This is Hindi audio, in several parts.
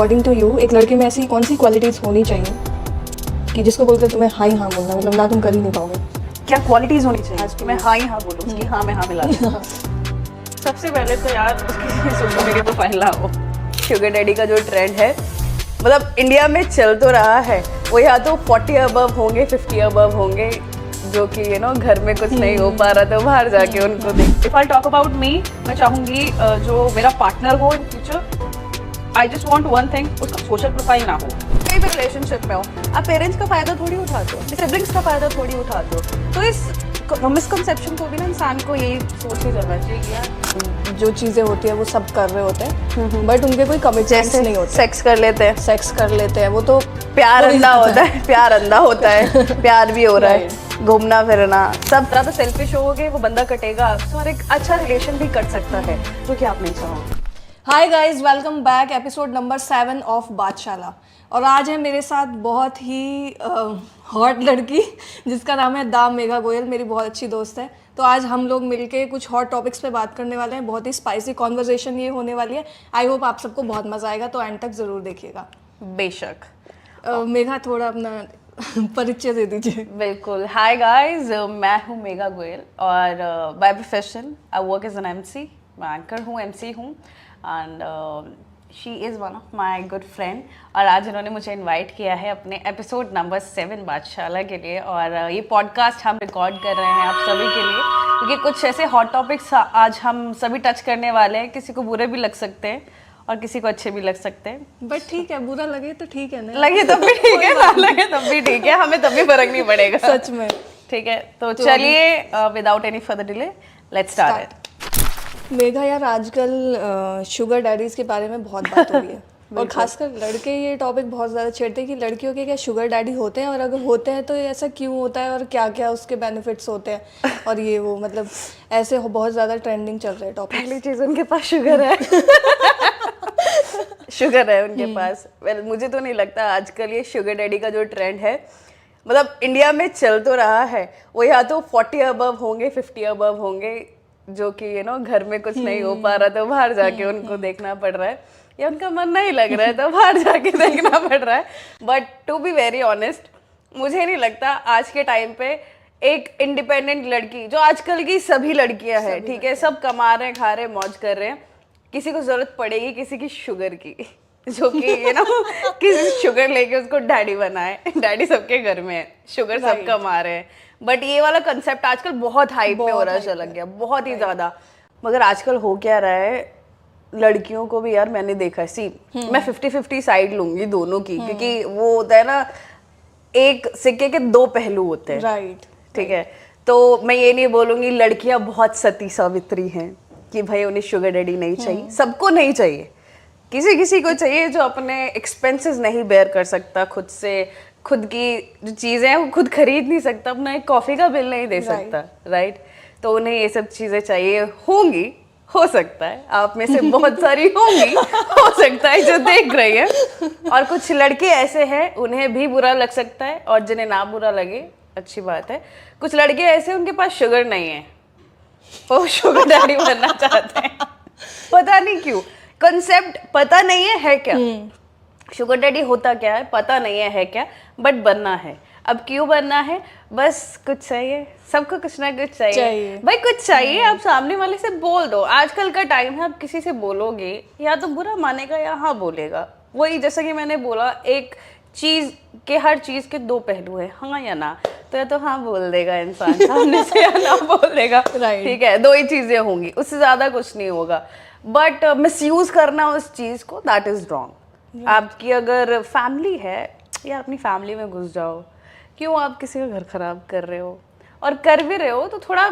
अकॉर्डिंग टू यू एक लड़के में ऐसी कौन सी क्वालिटीज होनी चाहिए कि जिसको बोलते तुम्हें हाँ ही हाँ बोलना, मतलब ना तुम कर ही नहीं पाओगे? क्या क्वालिटीज होनी चाहिए कि मैं हाँ ही हाँ बोलूँ कि हाँ मैं हाँ मिला दूँ? सबसे पहले तो यार उसकी सोशल मीडिया प्रोफाइल ना हो। शुगर डैडी का जो ट्रेंड है, मतलब इंडिया में चल तो रहा है, वो या तो 40 अबव होंगे, 50 अबव होंगे, जो कि घर में कुछ नहीं हो पा रहा तो बाहर जाके उनको देख। If I talk about me, मैं चाहूँगी जो मेरा पार्टनर हो in future, I just want one thing, उसका सोशल प्रोफाइल ना हो। कहीं भी रिलेशनशिप में हो, आप पेरेंट्स का फायदा थोड़ी उठाते हो, सिबलिंग्स का फायदा थोड़ी उठाते हो, तो इस मिसकंसेप्शन को भी ना इंसान को यही सोच के चलना चाहिए यार, जो चीज़ें होती है वो सब कर रहे होते हैं बट उनके कोई कमिटमेंट्स नहीं होते। सेक्स कर लेते हैं, सेक्स कर लेते हैं, वो तो प्यार अंधा होता है, प्यार अंधा होता है, प्यार भी हो रहा है, घूमना फिरना सब। ज़्यादा सेल्फिश होगे वो बंदा कटेगा आपसे और एक अच्छा रिलेशन भी कट सकता है, जो कि आप नहीं चाहोगे। Hi guys, welcome back, episode number 7 of बादशाला। और आज है मेरे साथ बहुत ही हॉट लड़की जिसका नाम है दा मेघा गोयल, मेरी बहुत अच्छी दोस्त है। तो आज हम लोग मिलके कुछ हॉट टॉपिक्स पे बात करने वाले हैं, बहुत ही स्पाइसी कॉन्वर्जेशन ये होने वाली है। आई होप आप सबको बहुत मज़ा आएगा, तो एंड तक ज़रूर देखिएगा। बेशक। मेघा थोड़ा अपना परिचय दे दीजिए। बिल्कुल। हाय गाइस, मैं हूँ मेघा गोयल और by profession I work as an MC. मैं एंकर हूँ, एमसी हूँ and she is one of my good friend. और आज इन्होंने मुझे इनवाइट किया है अपने एपिसोड नंबर 7 बादशाला के लिए, और ये पॉडकास्ट हम रिकॉर्ड कर रहे हैं आप सभी के लिए, क्योंकि कुछ ऐसे हॉट टॉपिक्स आज हम सभी टच करने वाले हैं। किसी को बुरे भी लग सकते हैं और किसी को अच्छे भी लग सकते हैं, बट ठीक है, बुरा लगे तो ठीक है, नहीं लगे तब भी ठीक है, ना लगे तब भी ठीक है, हमें तब भी फर्क नहीं पड़ेगा। सच में। ठीक है, तो चलिए without any further delay let's start it. Megha यार, आजकल शुगर डैडीज के बारे में बहुत बात हो रही है और खासकर लड़के ये टॉपिक बहुत ज़्यादा छेड़ते हैं कि लड़कियों के क्या शुगर डैडी होते हैं, और अगर होते हैं तो ऐसा क्यों होता है और क्या क्या उसके बेनिफिट्स होते हैं और ये वो, मतलब ऐसे बहुत ज़्यादा ट्रेंडिंग चल रहे हैं टॉपिक। पहली चीज़, उनके पास शुगर है। शुगर है उनके पास। वेल, मुझे तो नहीं लगता आजकल ये शुगर डैडी का जो ट्रेंड है, मतलब इंडिया में चल तो रहा है, वो या तो 40 अबव होंगे, 50 अबव होंगे, जो कि घर में कुछ नहीं हो पा रहा तो बाहर जाके उनको देखना पड़ रहा है, या उनका मन नहीं लग रहा है तो बाहर जाके देखना पड़ रहा है। But to be very honest, मुझे नहीं लगता आज के टाइम पे एक इंडिपेंडेंट लड़की, जो आजकल की सभी लड़कियां हैं, ठीक है, सब कमा रहे हैं, खा रहे हैं, मौज कर रहे हैं, किसी को जरूरत पड़ेगी किसी की शुगर की, जो कि किसी शुगर लेके उसको डैडी बनाए। डैडी सबके घर में है, शुगर सब कमा रहे हैं, बट ये वाला कंसेप्ट आजकल बहुत हाइप में हो रहा है, चल गया बहुत ही ज्यादा। मगर आजकल हो क्या रहा है, लड़कियों को भी यार मैंने देखा है, मैं 50-50 साइड लूंगी दोनों की, क्योंकि वो होता है ना, एक सिक्के के दो पहलू होते हैं, राइट। ठीक है। तो मैं ये नहीं बोलूंगी लड़कियां बहुत सती सावित्री हैं कि भाई उन्हें शुगर डैडी नहीं चाहिए, सबको नहीं चाहिए, किसी किसी को चाहिए जो अपने एक्सपेंसेस नहीं बेयर कर सकता, खुद से खुद की जो चीज़ें हैं वो खुद खरीद नहीं सकता, अपना एक कॉफ़ी का बिल नहीं दे सकता, राइट। तो उन्हें ये सब चीज़ें चाहिए होंगी, हो सकता है आप में से बहुत सारी होंगी, हो सकता है जो देख रही है, और कुछ लड़के ऐसे हैं उन्हें भी बुरा लग सकता है, और जिन्हें ना बुरा लगे अच्छी बात है। कुछ लड़के ऐसे उनके पास शुगर नहीं है, वो शुगर डैडी बनना चाहते हैं, पता नहीं क्यों, कंसेप्ट पता नहीं है क्या शुगर डैडी होता क्या है, पता नहीं है क्या, बट बनना है। अब क्यों बनना है, बस कुछ चाहिए, सबको कुछ ना कुछ चाहिए। भाई कुछ चाहिए, आप सामने वाले से बोल दो। आजकल का टाइम है, आप किसी से बोलोगे या तो बुरा मानेगा या हाँ बोलेगा। वही जैसा कि मैंने बोला, एक चीज के, हर चीज के दो पहलू है, हाँ या ना, तो या तो हाँ बोल देगा इंसान सामने से, या ना बोल देगा, ठीक है, दो ही चीजें होंगी, उससे ज्यादा कुछ नहीं होगा। बट मिसयूज करना उस चीज को, दैट इज रॉन्ग। आपकी अगर फैमिली है, या अपनी फैमिली में घुस जाओ, क्यों आप किसी का घर खराब कर रहे हो, और कर भी रहे हो तो थोड़ा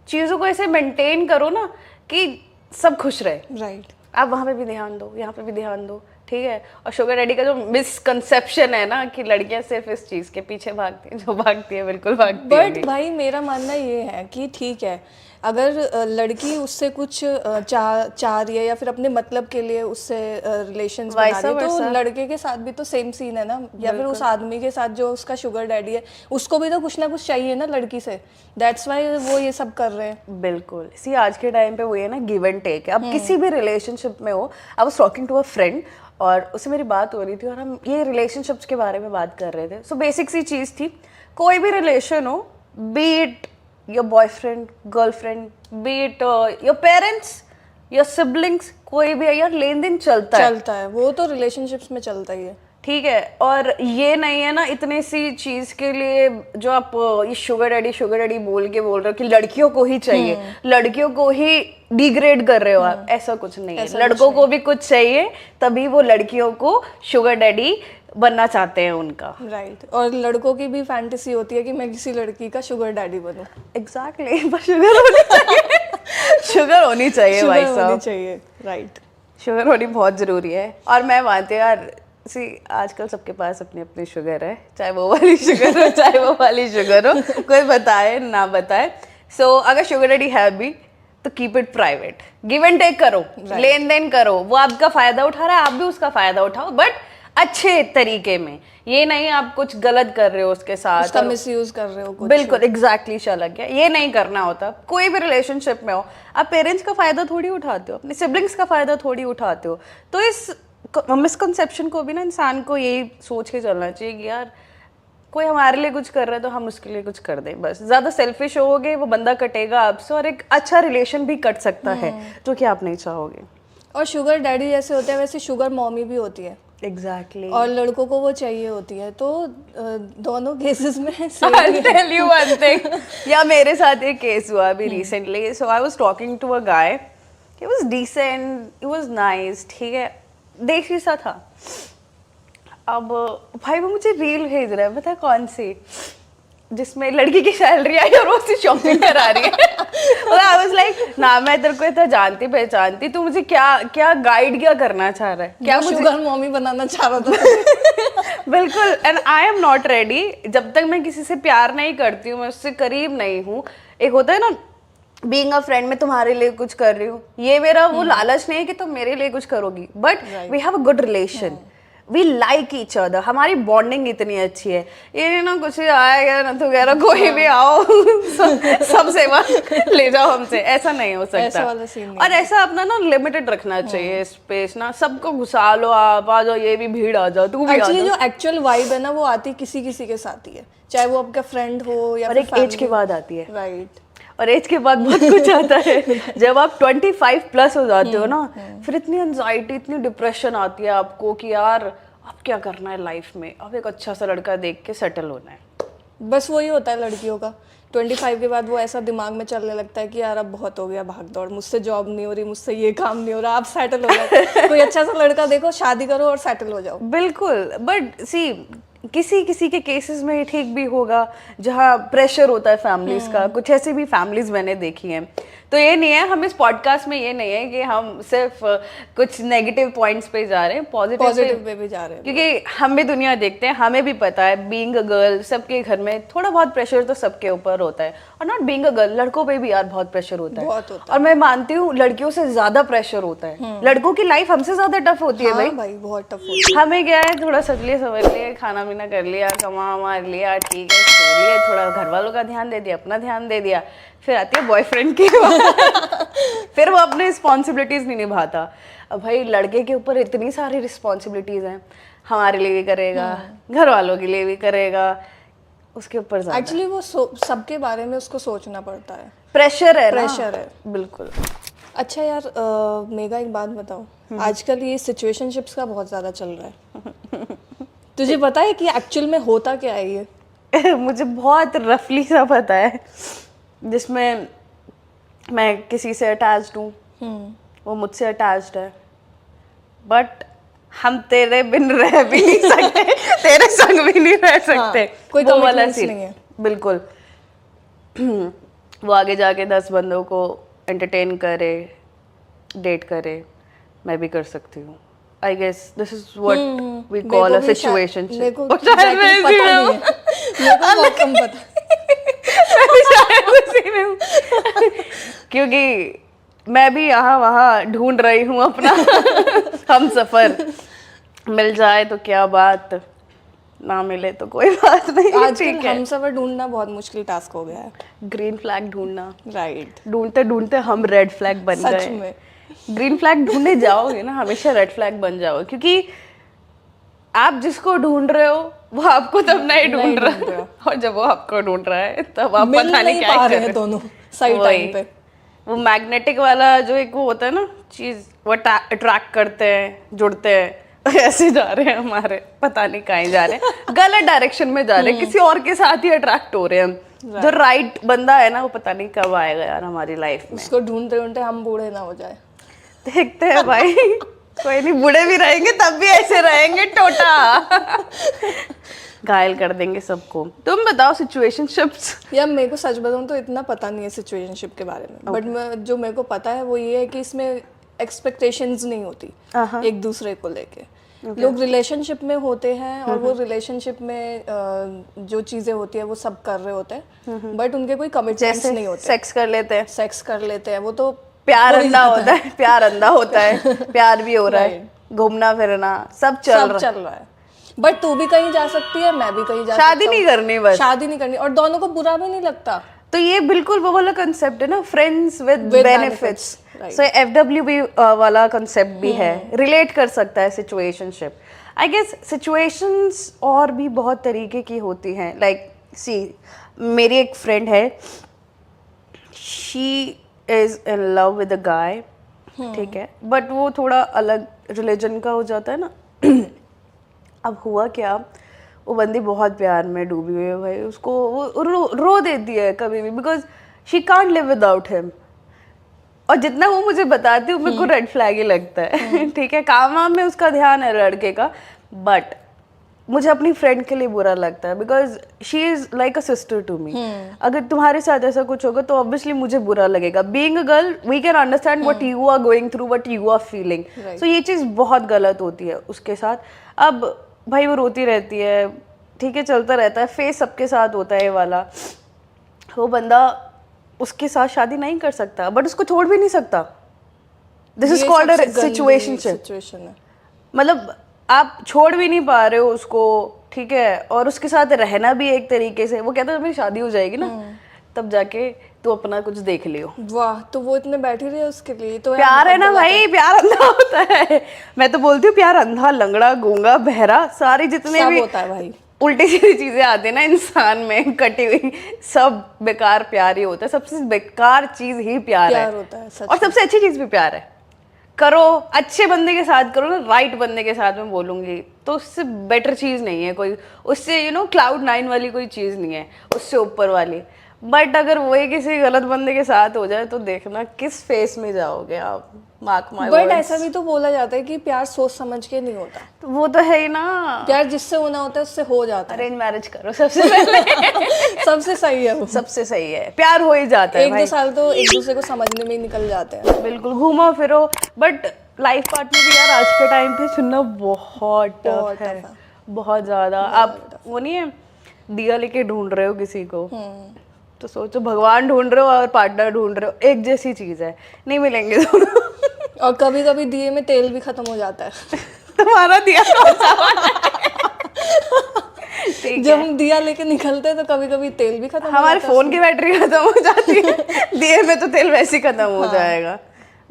चीज़ों को ऐसे मेंटेन करो ना कि सब खुश रहे, राइट। आप वहाँ पे भी ध्यान दो, यहाँ पे भी ध्यान दो, ठीक है। और शुगर डैडी का जो मिसकंसेप्शन है ना कि लड़कियां सिर्फ इस चीज़ के पीछे भागती हैं, जो भागती है बिल्कुल भागती है। बट भाई मेरा मानना ये है कि ठीक है, अगर लड़की उससे कुछ चाह रही है या फिर अपने मतलब के लिए उससे रिलेशंस बना रही है, तो लड़के के साथ भी तो सेम सीन है ना, या फिर उस आदमी के साथ जो उसका शुगर डैडी है उसको भी तो कुछ ना कुछ चाहिए ना लड़की से, दैट्स वाई वो ये सब कर रहे हैं। बिल्कुल, सी आज के टाइम पे वो ये ना गिव एंड टेक है। अब किसी भी रिलेशनशिप में हो, I was talking to a friend और उससे मेरी बात हो रही थी और हम ये रिलेशनशिप्स के बारे में बात कर रहे थे। सो बेसिक सी चीज़ थी, कोई भी रिलेशन हो, B it your boyfriend girlfriend, B it your parents your siblings, कोई भी है यार, लेन देन चलता है, वो तो रिलेशनशिप्स में चलता ही है, ठीक है। और ये नहीं है ना इतनी सी चीज के लिए जो आप ये शुगर डैडी बोल रहे हो कि लड़कियों को ही चाहिए, लड़कियों को ही डिग्रेड कर रहे हो आप, ऐसा कुछ नहीं है। लड़कों को भी कुछ चाहिए, तभी वो लड़कियों को शुगर डैडी बनना चाहते हैं उनका, राइट। और लड़कों की भी फैंटेसी होती है कि मैं किसी लड़की का शुगर डैडी बनूं। एग्जैक्टली, बस शुगर होनी चाहिए, शुगर होनी चाहिए भाई साहब, चाहिए, राइट। शुगर होनी बहुत जरूरी है। और मैं मानती हूँ यार, सी आजकल सबके पास अपनी अपनी शुगर है, चाहे वो वाली शुगर हो चाहे वो वाली शुगर हो, कोई बताए ना बताए। सो अगर शुगर डैडी है भी तो keep it private, give and take करो, लेन देन करो, वो आपका फायदा उठा रहा है, आप भी उसका फायदा उठाओ, बट अच्छे तरीके में। ये नहीं आप कुछ गलत कर रहे हो उसके साथ, उसका मिसयूज कर रहे हो कुछ। बिल्कुल एग्जैक्टली चला गया, ये नहीं करना होता। कोई भी रिलेशनशिप में हो, आप पेरेंट्स का फायदा थोड़ी उठाते हो, अपने सिबलिंग्स का फायदा थोड़ी उठाते हो। तो इस मिसकंसेप्शन को भी ना इंसान को यही सोच के चलना चाहिए कि यार कोई हमारे लिए कुछ कर रहा है तो हम उसके लिए कुछ कर दें। बस ज़्यादा सेल्फिश होगे वो बंदा कटेगा आपसे, और एक अच्छा रिलेशन भी कट सकता है जो कि आप नहीं चाहोगे। और शुगर डैडी जैसे होते हैं वैसे शुगर मॉमी भी होती है, एग्जैक्टली और लड़कों को वो चाहिए होती है, तो दोनों केसेस में I'll tell you one thing. या मेरे साथ एक केस हुआ अभी recently. So I was talking to a guy, he was decent, he was nice, ठीक है, देसी सा था। अब भाई वो मुझे रील भेज रहा है, पता है कौन सी, जिसमें लड़की की सैलरी आई और वो उससे शॉपिंग करा रही है। और आई वाज लाइक ना मैं तेरे को इतना जानती पहचानती, तू मुझे क्या गाइड क्या करना चाह रहा है, क्या मुझे शुगर मॉमी बनाना चाह रहा था। बिल्कुल। And I am not ready, जब तक मैं किसी से प्यार नहीं करती हूँ, मैं उससे करीब नहीं हूँ। एक होता है ना बीइंग अ फ्रेंड, में तुम्हारे लिए कुछ कर रही हूँ, ये मेरा वो लालच नहीं है कि तुम मेरे लिए कुछ करोगी, but we have a good relation, we like each other, हमारी बॉन्डिंग इतनी अच्छी है। ये ना कुछ आएगा ना तो कह रहा कोई भी आओ सब सेवा ले जाओ हमसे, ऐसा नहीं हो सकता। और ऐसा अपना ना लिमिटेड रखना चाहिए स्पेस ना, सबको घुसा लो, आप आ जाओ, ये भी भीड़ आ जाओ, तू भी आ जाओ। जो एक्चुअल वाइब है ना वो आती किसी किसी के साथ ही है, चाहे वो आपका फ्रेंड हो या और एक एज के बाद आती है, राइट। और एज के बाद बहुत कुछ आता है। जब आप 25 प्लस हो जाते हो ना, फिर इतनी एंजाइटी, इतनी डिप्रेशन आती है आपको कि यार अब क्या करना है लाइफ में, अब एक अच्छा सा लड़का देख के सेटल होना है। बस वही होता है लड़कियों का, 25 के बाद वो ऐसा दिमाग में चलने लगता है कि यार अब बहुत हो गया भाग दौड़, मुझसे जॉब नहीं हो रही, मुझसे ये काम नहीं हो रहा, आप सेटल हो जाओ। कोई अच्छा सा लड़का देखो, शादी करो और सेटल हो जाओ। बिल्कुल, बट सी किसी के केसेस में ठीक भी होगा जहाँ प्रेशर होता है फैमिलीज का, कुछ ऐसी भी फैमिलीज मैंने देखी हैं। तो ये नहीं है, हम इस पॉडकास्ट में ये नहीं है कि हम सिर्फ कुछ नेगेटिव पॉइंट्स पे जा रहे हैं, पॉजिटिव पे भी जा रहे हैं, क्योंकि हम भी दुनिया देखते हैं, हमें भी पता है बीइंग अ गर्ल सबके घर में थोड़ा बहुत प्रेशर तो सबके ऊपर होता है, और नॉट बीइंग अ गर्ल लड़कों पे भी यार बहुत प्रेशर होता है, बहुत होता है। और मैं मानती हूँ लड़कियों से ज्यादा प्रेशर होता है, लड़कों की लाइफ हमसे ज्यादा टफ होती है। हाँ, भाई बहुत टफ होती है। हमें क्या है, थोड़ा सज लिए सवर लिए, खाना पीना कर लिया, कमा मार लिया, ठीक है, सो लिया, थोड़ा घर वालों का ध्यान दे दिया, अपना ध्यान दे दिया, फिर आती है बॉयफ्रेंड की फिर वो अपनी रिस्पॉन्सिबिलिटीज नहीं निभाता। अब भाई लड़के के ऊपर इतनी सारी रिस्पॉन्सिबिलिटीज हैं, हमारे लिए भी करेगा, घर वालों के लिए भी करेगा, उसके ऊपर एक्चुअली वो सबके बारे में उसको सोचना पड़ता है, प्रेशर है, प्रेशर है, बिल्कुल। अच्छा यार मेगा एक बात बताओ, आजकल ये सिचुएशनशिप्स का बहुत ज़्यादा चल रहा है, तुझे पता है कि एक्चुअल में होता क्या है ये? मुझे बहुत रफली सा पता है, जिसमें मैं किसी से अटैच्ड हूँ, वो मुझसे अटैच्ड है, बट हम तेरे बिन रह भी नहीं सकते, तेरे संग भी नहीं रह सकते। हाँ, कोई वो वाला सीन नहीं है, बिल्कुल। वो आगे जाके 10 बंदों को एंटरटेन करे, डेट करे, मैं भी कर सकती हूँ। I guess this is what we call a situationship. मैं भी शायद उसी में हूँ क्योंकि मैं भी यहाँ वहाँ ढूंढ रही हूँ अपना हम सफर। मिल जाए तो क्या बात, ना मिले तो कोई बात नहीं। आजकल हमसफर ढूंढना बहुत मुश्किल टास्क हो गया है। ग्रीन फ्लैग ढूंढना, राइट। ढूंढते ढूंढते हम रेड फ्लैग बन सच गए। में ग्रीन फ्लैग ढूंढने जाओगे ना हमेशा रेड फ्लैग बन जाओगे, क्योंकि आप जिसको ढूंढ रहे हो वो आपको तब नहीं ढूंढ रहा, और जब वो आपको ढूंढ रहा है तब आप मिल पता नहीं नहीं क्या पा कर रहे रहे हैं हो। दोनों सही वही। टाइम पे। वो मैग्नेटिक वाला जो एक वो होता है ना चीज, वो अट्रैक्ट करते हैं, जुड़ते हैं, ऐसे जा रहे हैं हमारे, पता नहीं कहीं जा रहे हैं, गलत डायरेक्शन में जा रहे हैं, किसी और के साथ ही अट्रैक्ट हो रहे हैं हम। जो राइट बंदा है ना वो पता नहीं कब आएगा यार हमारी लाइफ में। उसको ढूंढते ढूंढते हम बूढ़े ना हो जाए। देखते हैं भाई कोई नहीं, बूढ़े भी रहेंगे तब भी ऐसे रहेंगे टोटा घायल कर देंगे सबको। तुम बताओ सिचुएशनशिप्स। यार मेरे को सच बताऊं तो इतना पता नहीं है सिचुएशनशिप के बारे में, बट जो मेरे को पता है वो ये है कि इसमें एक्सपेक्टेशंस नहीं होती एक दूसरे को लेके। लोग रिलेशनशिप में होते हैं और वो रिलेशनशिप में जो चीजें होती है वो सब कर रहे होते हैं, बट उनके कोई कमिटमेंट्स नहीं होते। सेक्स कर लेते हैं, सेक्स कर लेते हैं, वो तो प्यार अंधा होता है, प्यार अंधा होता है, प्यार भी हो रहा है, घूमना फिरना सब चल रहा है। बट तू भी कहीं जा सकती है, मैं भी कहीं जा शादी नहीं करनी, बस शादी नहीं करनी, और दोनों को बुरा भी नहीं लगता। तो ये बिल्कुल वो वाला कंसेप्ट है ना, friends with benefits. So FWB वाला कंसेप्ट भी है, रिलेट कर सकता है सिचुएशनशिप। आई गेस सिचुएशंस और भी बहुत तरीके की होती हैं। लाइक सी, मेरी एक फ्रेंड है, she is in love with a guy, ठीक है, बट वो थोड़ा अलग रिलीजन का हो जाता है ना। अब हुआ क्या, वो बंदी बहुत प्यार में डूबी हुई है भाई, उसको वो रो देती है कभी भी, because she can't live without him. और जितना वो मुझे बताती है मेरे को रेड फ्लैग ही लगता है। ठीक है, काम वाम में उसका ध्यान है लड़के का, बट मुझे अपनी फ्रेंड के लिए बुरा लगता है, because she is like a sister to me. अगर तुम्हारे साथ ऐसा कुछ होगा तो ऑब्वियसली मुझे बुरा लगेगा। Being a girl we can understand what you are going through, what you are feeling. So ये चीज़ बहुत गलत होती है उसके साथ। अब भाई वो रोती रहती है, ठीक है, चलता रहता है, फेस सबके साथ होता है ये वाला। वो बंदा उसके साथ शादी नहीं कर सकता, बट उसको छोड़ भी नहीं सकता। This is called a situationship. मतलब आप छोड़ भी नहीं पा रहे हो उसको, ठीक है, और उसके साथ रहना भी एक तरीके से। वो कहता है मेरी शादी हो जाएगी ना तब जाके तू अपना कुछ देख लियो। वाह, तो वो इतने बैठी रही है उसके लिए तो प्यार है ना भाई, प्यार अंधा होता है। मैं तो बोलती हूँ प्यार अंधा, लंगड़ा, गूंगा, बहरा, सारी जितने भी होता है भाई, उल्टी सीधी चीजें आती है ना इंसान में कटी हुई, सब बेकार प्यार ही होता है। सबसे बेकार चीज ही प्यार है होता है, सच। और सबसे अच्छी चीज भी प्यार है। करो अच्छे बंदे के साथ करो ना, राइट बंदे के साथ मैं बोलूंगी, तो उससे बेटर चीज नहीं है कोई, उससे क्लाउड 9 वाली कोई चीज नहीं है, उससे ऊपर वाली। बट अगर वही किसी गलत बंदे के साथ हो जाए तो देखना किस फेस में जाओगे आप, मार्क माय वर्ड्स। बट ऐसा भी तो बोला जाता है कि प्यार सोच समझ के नहीं होता। तो वो तो है ही ना, प्यार जिससे होना होता है उससे हो जाता है। अरेंज मैरिज करो सबसे पहले। सबसे सही है वो, सबसे सही है, प्यार हो ही जाता है। 1-2 साल तो एक दूसरे को समझने में ही निकल जाते हैं। बिल्कुल, घूमो फिरो, बट लाइफ पार्टनर भी यार आज के टाइम पे चुनना बहुत टफ है, बहुत ज्यादा। आप वो नहीं है दिया लेके ढूंढ रहे हो किसी को, तो सोचो भगवान ढूंढ रहे हो और पार्टनर ढूंढ रहे हो, एक जैसी चीज है, नहीं मिलेंगे दोनों। और कभी कभी दिए में तेल भी खत्म हो जाता है। तुम्हारा दिया जब हम दिया लेके निकलते हैं तो कभी कभी तेल भी खत्म, हमारे फोन की बैटरी खत्म हो जाती है, दिए में तो तेल वैसे ही खत्म हो जाएगा।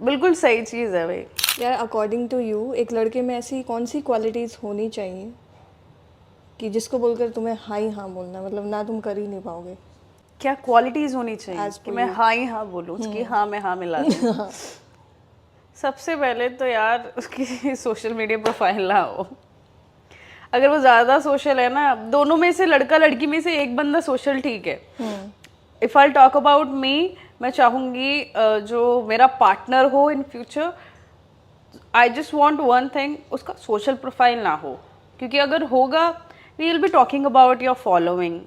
बिल्कुल सही चीज है भाई। यार अकॉर्डिंग टू यू एक लड़के में ऐसी कौन सी क्वालिटीज होनी चाहिए कि जिसको बोलकर तुम्हें हाँ ही हाँ बोलना, मतलब ना तुम कर ही नहीं पाओगे? क्या क्वालिटीज होनी चाहिए कि मैं हाँ ही हाँ बोलूँ, उसकी हाँ में हाँ मिला दूँ? सबसे पहले तो यार उसकी सोशल मीडिया प्रोफाइल ना हो। अगर वो ज़्यादा सोशल है ना, दोनों में से लड़का लड़की में से एक बंदा सोशल ठीक है। If I talk about me, मैं चाहूँगी जो मेरा पार्टनर हो in future, I just want one thing, उसका सोशल प्रोफाइल ना हो। क्योंकि अगर होगा we will be talking about your following,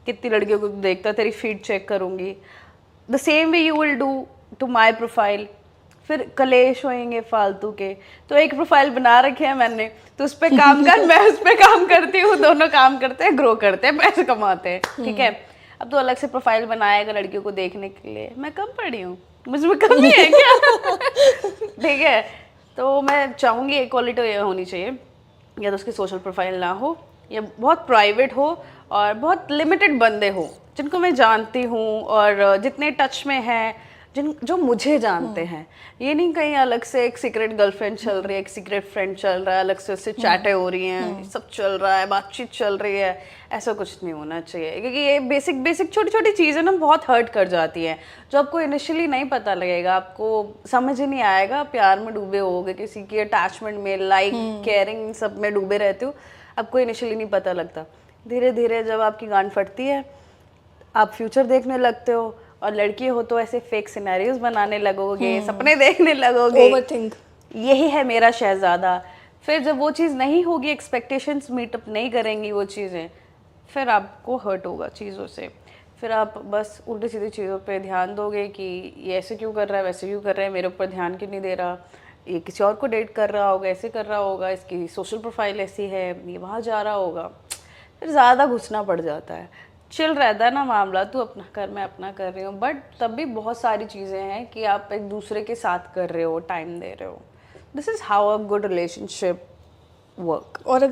कितनी लड़कियों को देखता, तेरी फीड चेक करूँगी, the same way you will do to my profile. फिर कलेश होएंगे फालतू के। तो एक प्रोफाइल बना रखे है मैंने, तो उस पर काम कर, मैं उस पर काम करती हूँ, दोनों काम करते हैं, ग्रो करते हैं, पैसे कमाते हैं, ठीक है। अब तो अलग से प्रोफाइल बनाएगा लड़कियों को देखने के लिए। मैं कम पढ़ी हूँ, मुझमें कमी है क्या? ठीक है, तो मैं चाहूँगी इक्वालिटी ये होनी चाहिए, या तो उसकी सोशल प्रोफाइल ना हो, या बहुत प्राइवेट हो, और बहुत लिमिटेड बंदे हो जिनको मैं जानती हूँ और जितने टच में हैं, जो मुझे जानते हैं। ये नहीं कहीं अलग से एक सीक्रेट गर्लफ्रेंड चल रही है, एक सीक्रेट फ्रेंड चल रहा है, अलग से उससे चैटें हो रही हैं, सब चल रहा है, बातचीत चल रही है। ऐसा कुछ नहीं होना चाहिए, क्योंकि ये बेसिक बेसिक छोटी छोटी चीज़ें ना बहुत हर्ट कर जाती हैं, जो आपको इनिशियली नहीं पता लगेगा, आपको समझ ही नहीं आएगा। प्यार में डूबे होगे, किसी की अटैचमेंट में, लाइक केयरिंग, सब में डूबे रहते हो, आपको इनिशियली नहीं पता लगता। धीरे धीरे जब आपकी गांड फटती है, आप फ्यूचर देखने लगते हो, और लड़की हो तो ऐसे फेक सिनेरियोज बनाने लगोगे, सपने देखने लगोगे, ओवरथिंक, यही है मेरा शहजादा। फिर जब वो चीज़ नहीं होगी, एक्सपेक्टेशंस मीटअप नहीं करेंगी वो चीज़ें, फिर आपको हर्ट होगा चीज़ों से। फिर आप बस उल्टी सीधी चीज़ों पे ध्यान दोगे कि ये ऐसे क्यों कर रहा है, वैसे क्यों कर रहा है, मेरे ऊपर ध्यान क्यों नहीं दे रहा, ये किसी और को डेट कर रहा होगा, ऐसे कर रहा होगा, इसकी सोशल प्रोफाइल ऐसी है, ये वहाँ जा रहा होगा। फिर ज़्यादा घुसना पड़ जाता है। चिल रहता है ना मामला, तू अपना कर, मैं अपना कर रही हूँ, बट तब भी बहुत सारी चीज़ें हैं कि आप एक दूसरे के साथ कर रहे हो, टाइम दे रहे हो। This is how a good relationship work. और